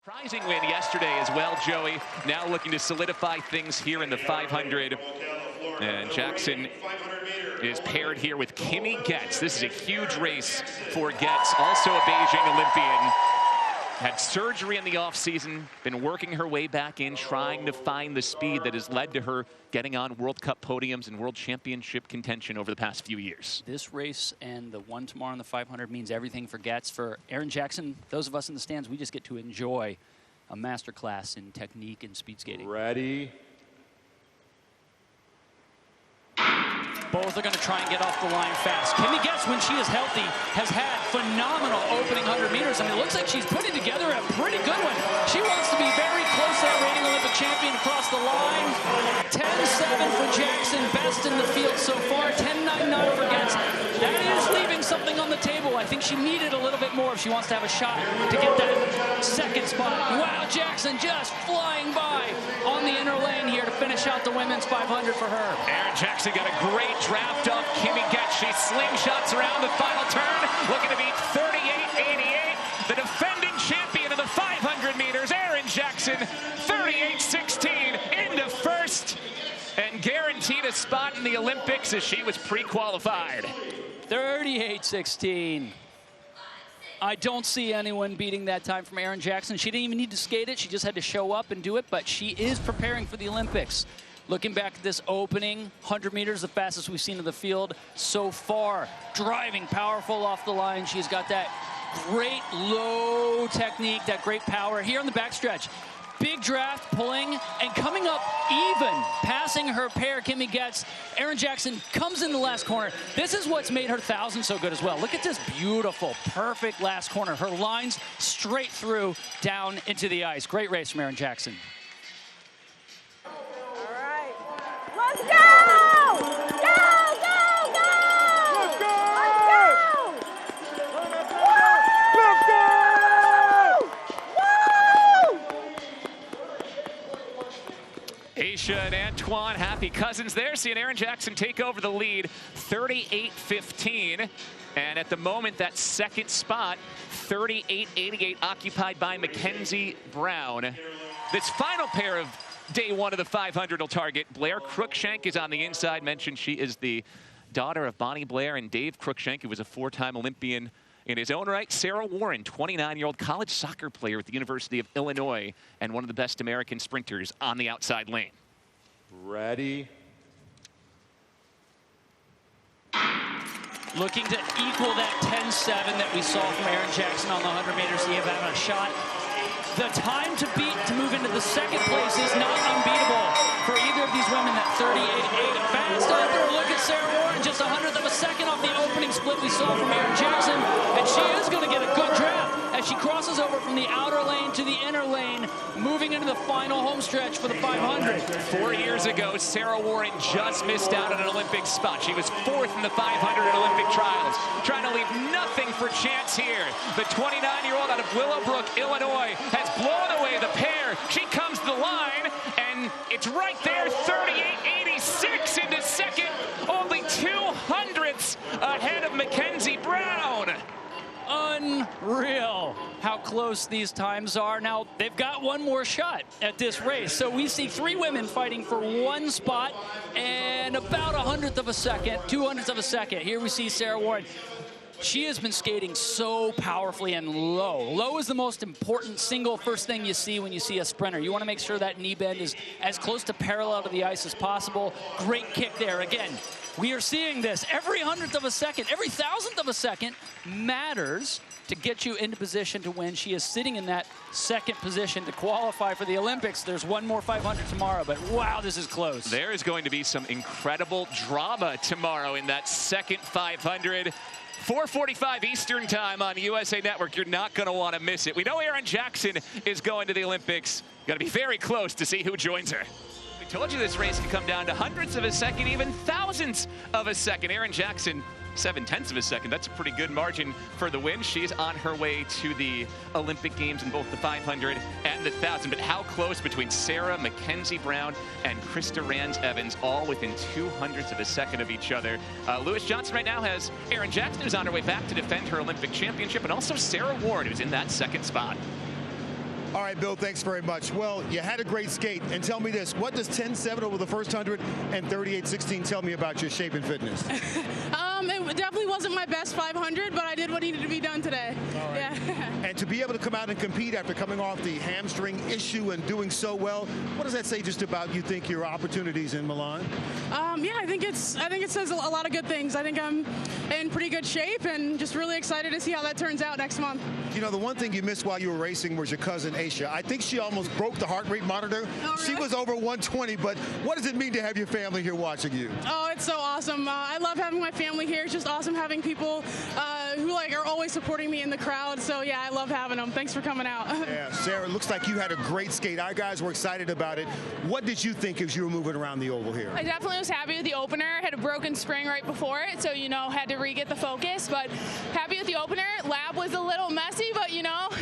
Surprising win yesterday as well, Joey. Now looking to solidify things here in the 500. And Jackson is paired here with Kimmy Getz. This is a huge race for Getz, also a Beijing Olympian. Had surgery in the offseason, been working her way back in, trying to find the speed that has led to her getting on World Cup podiums and World Championship contention over the past few years. This race and the one tomorrow in the 500 means everything for Getz. For Erin Jackson, those of us in the stands, we just get to enjoy a masterclass in technique and speed skating. Ready. Both are going to try and get off the line fast. Kimmy Getz, when she is healthy, has had phenomenal opening 100 meters. I mean, it looks like she's putting together a pretty good one. She wants to be very close to that reigning Olympic champion across the line. 10.7 for Jackson, best in the field so far. 10.99 for Getz. That is leaving something on the table. I think she needed a little bit more if she wants to have a shot to get that second spot. Wow, Jackson just flying by on the inner lane here to finish out the women's 500 for her. Erin Jackson got a great draft off Kimmy Getz. She slingshots around the final turn, looking to beat 38.88. The defending champion of the 500 meters, Erin Jackson, 38.16 into first, and guaranteed a spot in the Olympics as she was pre-qualified. 38.16. I don't see anyone beating that time from Erin Jackson. She didn't even need to skate it. She just had to show up and do it, but she is preparing for the Olympics. Looking back at this opening 100 meters, the fastest we've seen in the field so far. Driving powerful off the line. She's got that great low technique, that great power. Here on the backstretch, big draft, pulling, and coming up even, passing her pair, Kimmy Getz. Erin Jackson comes in the last corner. This is what's made her 1,000 so good as well. Look at this beautiful, perfect last corner. Her lines straight through, down into the ice. Great race from Erin Jackson. Let's go! Go, go, go! Let's go! Let's go! Let's go! Woo! Aisha and Antoine, happy cousins there. Seeing Erin Jackson take over the lead, 38.15. And at the moment, that second spot, 38.88, occupied by Mackenzie Brown. This final pair of day one of the 500 will target. Blair Cruikshank is on the inside. Mentioned she is the daughter of Bonnie Blair and Dave Cruikshank, who was a four-time Olympian in his own right. Sarah Warren, 29-year-old college soccer player at the University of Illinois and one of the best American sprinters on the outside lane. Ready. Looking to equal that 10.7 that we saw from Erin Jackson on the 100 meters. See if having a shot. The time to beat to move into the second place is not unbeatable for either of these women. That 38.8. Fast over. Look at Sarah Warren, just 100th of a second off the opening split we saw from Erin Jackson. And she is going to get a good draft as she crosses over from the outer lane to the inner lane, moving into the final home stretch for the 500. 4 years ago, Sarah Warren just missed out on an Olympic spot. She was fourth in the 500 at Olympic trials, trying to leave nothing for chance here. The 29-year-old out of Willowbrook, Illinois, has blown away the pair. She comes to the line, and it's right there, 38.86 into second, only 200ths ahead of Mackenzie Brown. Unreal how close these times are. Now, they've got one more shot at this race. So we see three women fighting for one spot and about 100th of a second, 200ths of a second. Here we see Sarah Warren. She has been skating so powerfully and low. Low is the most important single first thing you see when you see a sprinter. You want to make sure that knee bend is as close to parallel to the ice as possible. Great kick there. Again, we are seeing this. Every 100th of a second, every 1,000th of a second matters to get you into position to win. She is sitting in that second position to qualify for the Olympics. There's one more 500 tomorrow, but wow, this is close. There is going to be some incredible drama tomorrow in that second 500. 4:45 Eastern time on USA Network. You're not going to want to miss it. We know Erin Jackson is going to the Olympics. Got to be very close to see who joins her. We told you this race could come down to hundredths of a second, even thousandths of a second. Erin Jackson, 0.7 of a second. That's a pretty good margin for the win. She's on her way to the Olympic Games in both the 500 and the 1,000. But how close between Sarah, Mackenzie Brown, and Krista Rands-Evans, all within 200ths of a second of each other. Lewis Johnson right now has Erin Jackson, who's on her way back to defend her Olympic championship, and also Sarah Warren, who's in that second spot. All right, Bill, thanks very much. Well, you had a great skate. And tell me this, what does 10.7 over the first 100 and 38.16 tell me about your shape and fitness? It definitely wasn't my best 500, but I did what needed to be done today. All right. Yeah. And to be able to come out and compete after coming off the hamstring issue and doing so well, what does that say just about, you think, your opportunities in Milan? Yeah, I think it says a lot of good things. I think I'm in pretty good shape and just really excited to see how that turns out next month. You know, the one thing you missed while you were racing was your cousin, Aisha. I think she almost broke the heart rate monitor. Oh, really? She was over 120, but what does it mean to have your family here watching you? Oh, it's so awesome. I love having my family here. It's just awesome having people who are always supporting me in the crowd. So yeah, I love having them. Thanks for coming out. Yeah, Sarah, it looks like you had a great skate. Our guys were excited about it. What did you think as you were moving around the oval here? I definitely was happy with the opener. Had a broken spring right before it, so had to re-get the focus. But happy with the opener. Lab was a little messy, but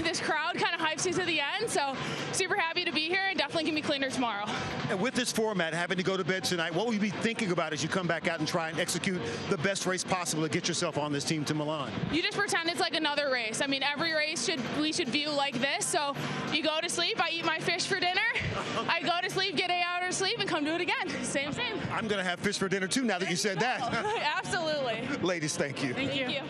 this crowd kind of hypes you to the end. So super happy to be here, and definitely can be cleaner tomorrow. And with this format, having to go to bed tonight, what will you be thinking about as you come back out and try and execute the best race possible to get yourself on this team to Milan? You just pretend it's like another race. I mean, every race we should view like this. So you go to sleep, I eat my fish for dinner. I go to sleep, get 8 hours sleep, and come do it again. Same. I'm going to have fish for dinner too now that you said that. Absolutely. Ladies, thank you. Thank you.